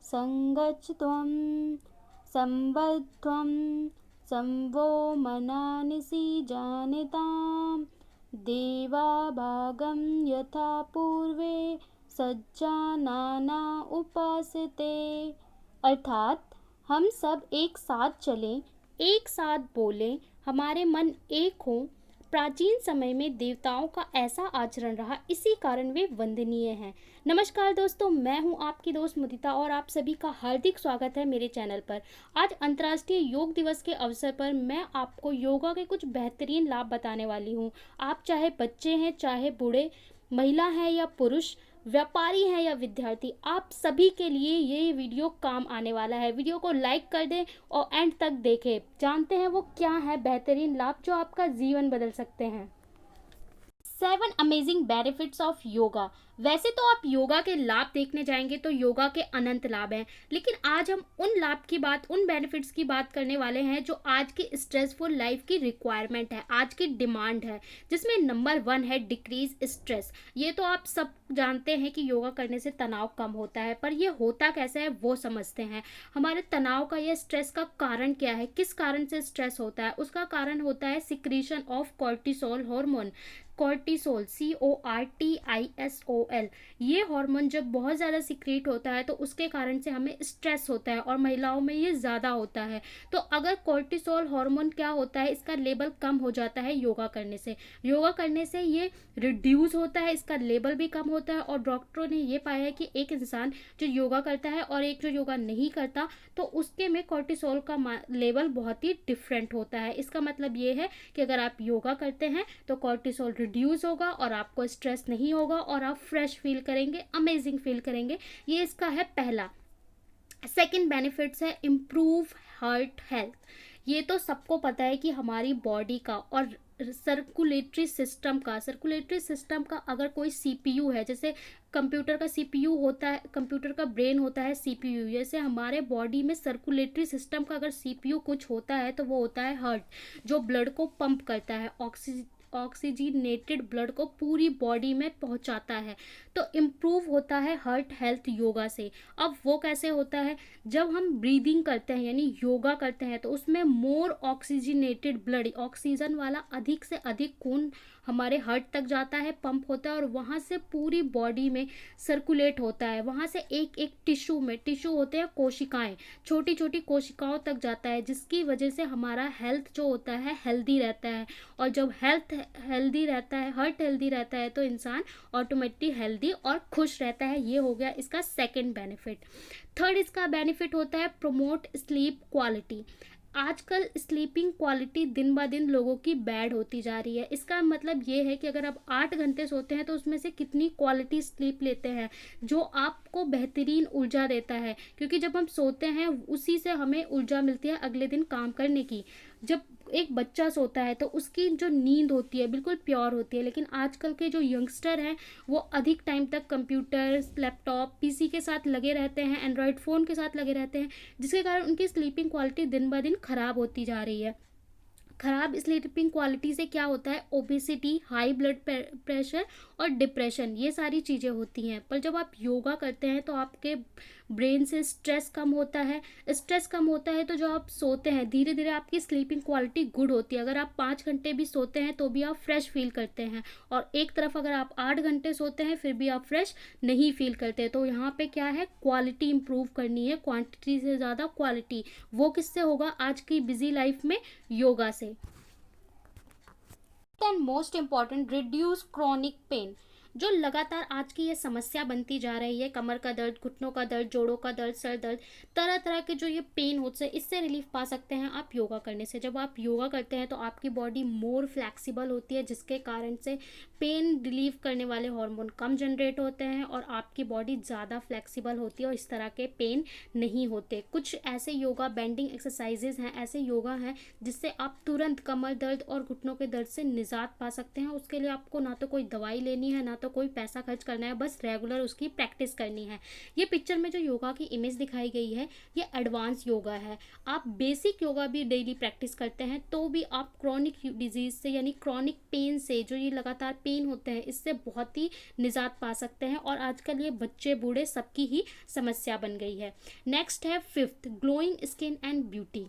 संगच्छ त्वं संबध्वं संवो मनांसि जानीताम् देवा भागं यथा पूर्वे सज्जानाना उपासते। अर्थात हम सब एक साथ चलें, एक साथ बोलें, हमारे मन एक हों। प्राचीन समय में देवताओं का ऐसा आचरण रहा, इसी कारण वे वंदनीय हैं। नमस्कार दोस्तों, मैं हूं आपकी दोस्त मुदिता और आप सभी का हार्दिक स्वागत है मेरे चैनल पर। आज अंतर्राष्ट्रीय योग दिवस के अवसर पर मैं आपको योगा के कुछ बेहतरीन लाभ बताने वाली हूं। आप चाहे बच्चे हैं, चाहे बूढ़े, महिला हैं या पुरुष, व्यापारी हैं या विद्यार्थी, आप सभी के लिए ये वीडियो काम आने वाला है। वीडियो को लाइक कर दें और एंड तक देखें। जानते हैं वो क्या है बेहतरीन लाभ जो आपका जीवन बदल सकते हैं। 7 अमेजिंग बेनिफिट्स ऑफ योगा। वैसे तो आप योगा के लाभ देखने जाएंगे तो योगा के अनंत लाभ हैं, लेकिन आज हम उन लाभ की बात, उन बेनिफिट्स की बात करने वाले हैं जो आज की स्ट्रेसफुल लाइफ की रिक्वायरमेंट है, आज की डिमांड है, जिसमें नंबर 1 है डिक्रीज स्ट्रेस। ये तो आप सब जानते हैं कि योगा करने से तनाव कम होता है, पर ये होता कैसे है वो समझते हैं। हमारे तनाव का या स्ट्रेस का कारण क्या है, किस कारण से स्ट्रेस होता है? उसका कारण होता है secretion of cortisol hormone. Cortisol, CORTISOL, ये हार्मोन जब बहुत ज़्यादा सिक्रीट होता है तो उसके कारण से हमें स्ट्रेस होता है और महिलाओं में ये ज़्यादा होता है। तो अगर कॉर्टिसोल हार्मोन क्या होता है, इसका लेवल कम हो जाता है योगा करने से। योगा करने से ये रिड्यूस होता है, इसका लेवल भी कम होता है। और डॉक्टरों ने ये पाया है कि एक इंसान जो योगा करता है और एक जो योगा नहीं करता, तो उसके में कॉर्टिसोल का लेवल बहुत ही डिफरेंट होता है। इसका मतलब ये है कि अगर आप योगा करते हैं तो कॉर्टिसोल रिड्यूस होगा और आपको स्ट्रेस नहीं होगा और आप फ्रेश फील करेंगे, अमेजिंग फील करेंगे। ये इसका है पहला। सेकंड बेनिफिट्स है इम्प्रूव हार्ट हेल्थ। ये तो सबको पता है कि हमारी बॉडी का और सर्कुलेटरी सिस्टम का अगर कोई CPU है, जैसे कंप्यूटर का CPU होता है, कंप्यूटर का ब्रेन होता है CPU, जैसे हमारे बॉडी में सर्कुलेटरी सिस्टम का अगर CPU कुछ होता है तो वो होता है हार्ट, जो ब्लड को पंप करता है, ऑक्सीजनेटेड ब्लड को पूरी बॉडी में पहुंचाता है। तो इम्प्रूव होता है हार्ट हेल्थ योगा से। अब वो कैसे होता है? जब हम ब्रीदिंग करते हैं यानी योगा करते हैं तो उसमें मोर ऑक्सीजनेटेड ब्लड, ऑक्सीजन वाला अधिक से अधिक खून हमारे हार्ट तक जाता है, पंप होता है और वहाँ से पूरी बॉडी में सर्कुलेट होता है। वहाँ से एक एक टिश्यू होते हैं, कोशिकाएं, छोटी छोटी कोशिकाओं तक जाता है, जिसकी वजह से हमारा हेल्थ जो होता है हेल्दी रहता है। और जब हेल्थ हेल्दी रहता है, हार्ट हेल्दी रहता है, तो इंसान ऑटोमेटिकली हेल्दी और खुश रहता है। ये हो गया इसका सेकंड बेनिफिट। थर्ड इसका बेनिफिट होता है प्रमोट स्लीप क्वालिटी। आजकल स्लीपिंग क्वालिटी दिन ब दिन लोगों की बैड होती जा रही है। इसका मतलब ये है कि अगर आप 8 घंटे सोते हैं तो उसमें से कितनी क्वालिटी स्लीप लेते हैं, जो आपको बेहतरीन ऊर्जा देता है, क्योंकि जब हम सोते हैं उसी से हमें ऊर्जा मिलती है अगले दिन काम करने की। जब एक बच्चा सोता है तो उसकी जो नींद होती है बिल्कुल प्योर होती है, लेकिन आजकल के जो यंगस्टर हैं वो अधिक टाइम तक कंप्यूटर, लैपटॉप, PC के साथ लगे रहते हैं, एंड्रॉयड फ़ोन के साथ लगे रहते हैं, जिसके कारण उनकी स्लीपिंग क्वालिटी दिन ब दिन खराब होती जा रही है। खराब स्लीपिंग क्वालिटी से क्या होता है? ओबेसिटी, हाई ब्लड प्रेशर और डिप्रेशन, ये सारी चीज़ें होती हैं। पर जब आप योगा करते हैं तो आपके ब्रेन से स्ट्रेस कम होता है। स्ट्रेस कम होता है तो जो आप सोते हैं धीरे धीरे आपकी स्लीपिंग क्वालिटी गुड होती है। अगर आप 5 घंटे भी सोते हैं तो भी आप फ्रेश फील करते हैं, और एक तरफ अगर आप 8 घंटे सोते हैं फिर भी आप फ्रेश नहीं फील करते। तो यहाँ पे क्या है, क्वालिटी इंप्रूव करनी है, क्वांटिटी से ज़्यादा क्वालिटी। वो किससे होगा? आज की बिजी लाइफ में योगा से। And most important, reduce chronic pain. जो लगातार आज की ये समस्या बनती जा रही है, कमर का दर्द, घुटनों का दर्द, जोड़ों का दर्द, सर दर्द, तरह तरह के जो ये पेन होते हैं, इससे रिलीफ पा सकते हैं आप योगा करने से। जब आप योगा करते हैं तो आपकी बॉडी मोर फ्लैक्सिबल होती है, जिसके कारण से पेन रिलीव करने वाले हार्मोन कम जनरेट होते हैं और आपकी बॉडी ज़्यादा फ्लैक्सिबल होती है और इस तरह के पेन नहीं होते। कुछ ऐसे योगा बेंडिंग एक्सरसाइजेज हैं, ऐसे योगा हैं जिससे आप तुरंत कमर दर्द और घुटनों के दर्द से निजात पा सकते हैं। उसके लिए आपको ना तो कोई दवाई लेनी है, ना तो ज़्यादा कोई पैसा खर्च करना है, बस रेगुलर उसकी प्रैक्टिस करनी है। ये पिक्चर में जो योगा की इमेज दिखाई गई है ये एडवांस योगा है। आप बेसिक योगा भी डेली प्रैक्टिस करते हैं तो भी आप क्रॉनिक डिजीज से यानी क्रॉनिक पेन से, जो ये लगातार पेन होते हैं, इससे बहुत ही निजात पा सकते हैं। और आजकल ये बच्चे बूढ़े सबकी ही समस्या बन गई है। नेक्स्ट है fifth, glowing skin and beauty.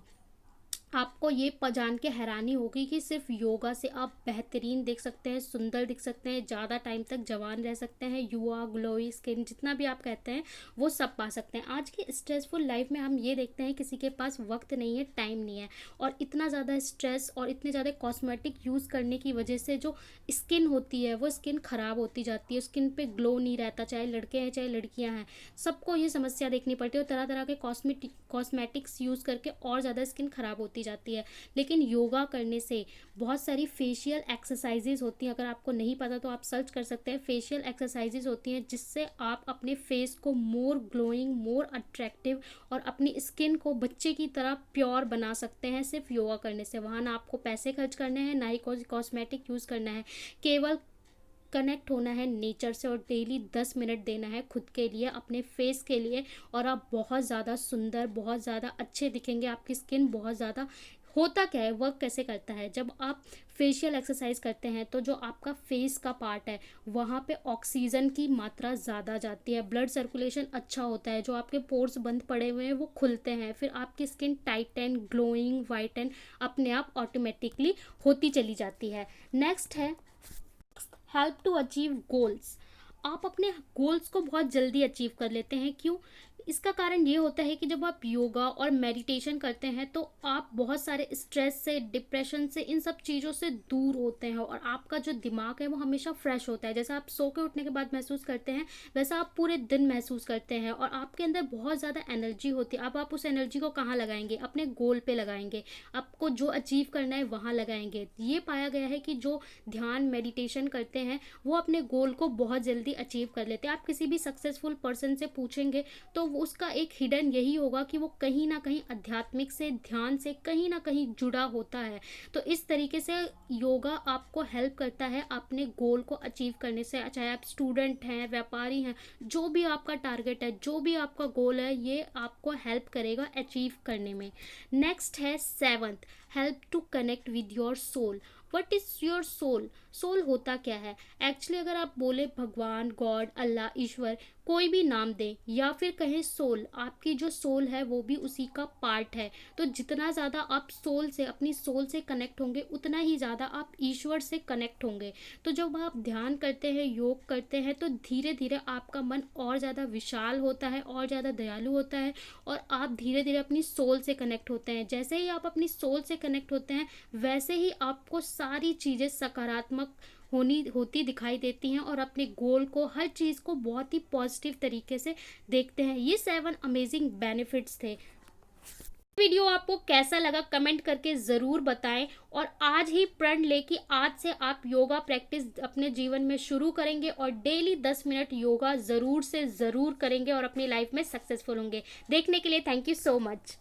आपको ये जान के हैरानी होगी कि सिर्फ योगा से आप बेहतरीन दिख सकते हैं, सुंदर दिख सकते हैं, ज़्यादा टाइम तक जवान रह सकते हैं, युवा, ग्लोई स्किन, जितना भी आप कहते हैं वो सब पा सकते हैं। आज की स्ट्रेसफुल लाइफ में हम ये देखते हैं किसी के पास वक्त नहीं है, टाइम नहीं है, और इतना ज़्यादा स्ट्रेस और इतने ज़्यादा कॉस्मेटिक यूज़ करने की वजह से जो स्किन होती है वो स्किन ख़राब होती जाती है, स्किन पे ग्लो नहीं रहता, चाहे लड़के हैं चाहे लड़कियां हैं, सबको ये समस्या देखनी पड़ती है। और तरह तरह के कॉस्मेटिक्स यूज़ करके और ज़्यादा स्किन ख़राब होती जाती है। लेकिन योगा करने से बहुत सारी फेशियल एक्सरसाइजेज होती हैं, अगर आपको नहीं पता तो आप सर्च कर सकते हैं। फेशियल एक्सरसाइजेज होती हैं जिससे आप अपने फेस को मोर ग्लोइंग, मोर अट्रैक्टिव और अपनी स्किन को बच्चे की तरह प्योर बना सकते हैं सिर्फ योगा करने से। वहाँ ना आपको पैसे खर्च करने हैं, ना ही कोई कॉस्मेटिक यूज़ करना है, केवल कनेक्ट होना है नेचर से और डेली 10 मिनट देना है खुद के लिए, अपने फेस के लिए, और आप बहुत ज़्यादा सुंदर, बहुत ज़्यादा अच्छे दिखेंगे। आपकी स्किन बहुत ज़्यादा, होता क्या है, वर्क कैसे करता है, जब आप फेशियल एक्सरसाइज करते हैं तो जो आपका फेस का पार्ट है वहाँ पे ऑक्सीजन की मात्रा ज़्यादा जाती है, ब्लड सर्कुलेशन अच्छा होता है, जो आपके पोर्स बंद पड़े हुए हैं वो खुलते हैं, फिर आपकी skin tight and glowing, white and अपने आप ऑटोमेटिकली होती चली जाती है। नेक्स्ट है हेल्प टू अचीव गोल्स। आप अपने गोल्स को बहुत जल्दी अचीव कर लेते हैं, क्यों? इसका कारण ये होता है कि जब आप योगा और मेडिटेशन करते हैं तो आप बहुत सारे स्ट्रेस से, डिप्रेशन से, इन सब चीज़ों से दूर होते हैं और आपका जो दिमाग है वो हमेशा फ्रेश होता है। जैसा आप सो के उठने के बाद महसूस करते हैं वैसा आप पूरे दिन महसूस करते हैं और आपके अंदर बहुत ज़्यादा एनर्जी होती है। अब आप उस एनर्जी को कहाँ लगाएंगे? अपने गोल पे लगाएंगे, आपको जो अचीव करना है वहाँ लगाएंगे। ये पाया गया है कि जो ध्यान, मेडिटेशन करते हैं वो अपने गोल को बहुत जल्दी अचीव कर लेते हैं। आप किसी भी सक्सेसफुल पर्सन से पूछेंगे तो उसका एक हिडन यही होगा कि वो कहीं ना कहीं आध्यात्मिक से, ध्यान से कहीं ना कहीं जुड़ा होता है। तो इस तरीके से योगा आपको हेल्प करता है अपने गोल को अचीव करने से, चाहे आप स्टूडेंट हैं, व्यापारी हैं, जो भी आपका टारगेट है, जो भी आपका गोल है, ये आपको हेल्प करेगा अचीव करने में। नेक्स्ट है seventh, help to connect with your soul. What is your soul? Soul होता क्या है? एक्चुअली अगर आप बोले भगवान, गॉड, अल्लाह, ईश्वर, कोई भी नाम दें या फिर कहें सोल, आपकी जो सोल है वो भी उसी का पार्ट है। तो जितना ज़्यादा आप सोल से, अपनी सोल से कनेक्ट होंगे उतना ही ज़्यादा आप ईश्वर से कनेक्ट होंगे। तो जब आप ध्यान करते हैं, योग करते हैं, तो धीरे धीरे आपका मन और ज़्यादा विशाल होता है, और ज़्यादा दयालु होता है और आप धीरे धीरे अपनी सोल से कनेक्ट होते हैं। जैसे ही आप अपनी सोल से कनेक्ट होते हैं वैसे ही आपको सारी चीज़ें सकारात्मक होती दिखाई देती हैं और अपने गोल को, हर चीज़ को बहुत ही पॉजिटिव तरीके से देखते हैं। ये 7 अमेजिंग बेनिफिट्स थे। वीडियो आपको कैसा लगा कमेंट करके ज़रूर बताएं और आज ही प्रण लें कि आज से आप योगा प्रैक्टिस अपने जीवन में शुरू करेंगे और डेली 10 मिनट योगा ज़रूर से ज़रूर करेंगे और अपनी लाइफ में सक्सेसफुल होंगे। देखने के लिए थैंक यू सो मच।